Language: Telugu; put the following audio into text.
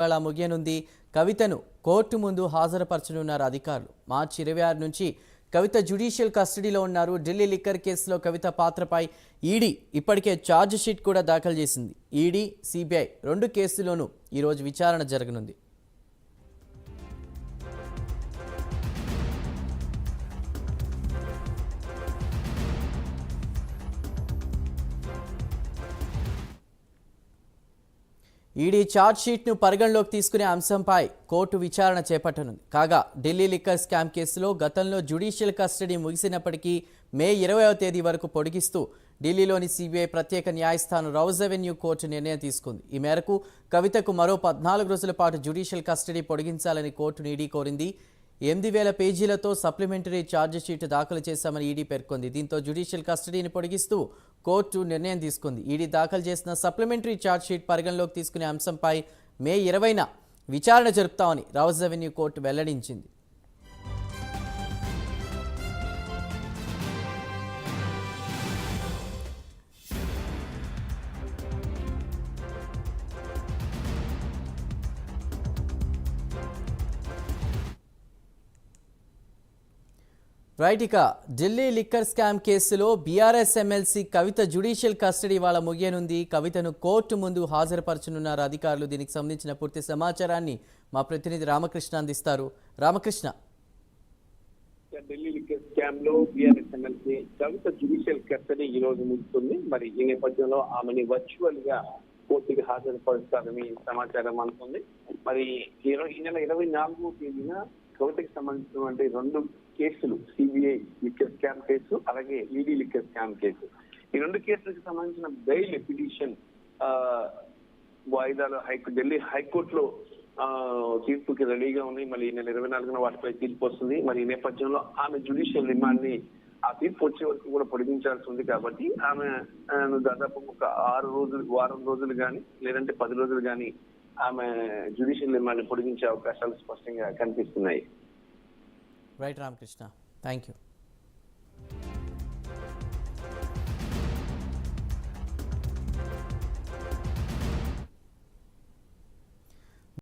ఇవాళ ముగియనుంది. కవితను కోర్టు ముందు హాజరుపరచనున్నారు అధికారులు. మార్చి 26 నుంచి కవిత జ్యుడిషియల్ కస్టడీలో ఉన్నారు. ఢిల్లీ లిక్కర్ కేసులో కవిత పాత్రపై ఈడీ ఇప్పటికే ఛార్జ్ షీట్ కూడా దాఖలు చేసింది. ఈడీ, సిబిఐ రెండు కేసుల్లోనూ ఈరోజు విచారణ జరగనుంది. ఈడీ ఛార్జ్ షీట్ను పరిగణలోకి తీసుకునే అంశంపై కోర్టు విచారణ చేపట్టనుంది. కాగా ఢిల్లీ లిక్కర్ స్కామ్ కేసులో గతంలో జ్యుడిషియల్ కస్టడీ ముగిసినప్పటికీ మే 20వ తేదీ వరకు పొడిగిస్తూ ఢిల్లీలోని సిబిఐ ప్రత్యేక న్యాయస్థానం రౌజ్ అవెన్యూ కోర్టు నిర్ణయం తీసుకుంది. ఈ మేరకు కవితకు మరో 14 రోజుల పాటు జ్యుడిషియల్ కస్టడీ పొడిగించాలని కోర్టును ఈడీ కోరింది. 8,000 పేజీలతో సప్లిమెంటరీ ఛార్జ్ షీట్ దాఖలు చేశామని ఈడీ పేర్కొంది. దీంతో జ్యుడిషియల్ కస్టడీని పొడిగిస్తూ కోర్టు నిర్ణయం తీసుకుంది. ఈడీ దాఖలు చేసిన సప్లిమెంటరీ ఛార్జ్ షీట్ పరిగణలోకి తీసుకునే అంశంపై మే 20న విచారణ జరుపుతామని రౌజ్ అవెన్యూ కోర్టు వెల్లడించింది. రైట్, ఇక ఢిల్లీ లిక్కర్ స్కామ్ కేసులో బీఆర్ఎస్ ఎమ్మెల్సీ కవిత జ్యుడిషియల్ కస్టడీ వాళ్ళ ముగియనుంది. కవితను కోర్టు ముందు హాజరుపరచనున్నారు అధికారులు. దీనికి సంబంధించిన పూర్తి సమాచారాన్ని మా ప్రతినిధి రామకృష్ణ అందిస్తారు. రామకృష్ణ, ఢిల్లీ లిక్కర్ స్కామ్ లో బీఆర్ఎస్ ఎమ్మెల్సీ కవిత జ్యుడిషియల్ కస్టడీ ఈ రోజు ముగుస్తుంది. మరి ఈ నేపథ్యంలో ఆమెని వర్చువల్ గా కోర్టుకి హాజరుపరుస్తారని సమాచారం అందుతుంది. మరి ఈ నెల 24వ తేదీన కవితకి సంబంధించినటువంటి 2 కేసులు, సిబిఐ లిక్కర్ స్కామ్ కేసు, అలాగే ఈడీ లిక్కర్ స్కామ్ కేసు, ఈ 2 కేసులకు సంబంధించిన బెయిల్ పిటిషన్ వాయిదాలు ఢిల్లీ హైకోర్టులో తీర్పుకి రెడీగా ఉంది. మరి ఈ నెల 24న వాటిపై తీర్పు వస్తుంది. మరి ఈ నేపథ్యంలో ఆమె జ్యుడిషియల్ రిమాండ్ ని ఆ తీర్పు వచ్చే వరకు కూడా పొడిగించాల్సి ఉంది. కాబట్టి ఆమె దాదాపు ఒక వారం రోజులు కానీ లేదంటే 10 రోజులు కానీ ఆమె జ్యుడిషియల్ రిమాండ్ పొడిగించే అవకాశాలు స్పష్టంగా కనిపిస్తున్నాయి. Right Ramakrishna, thank you.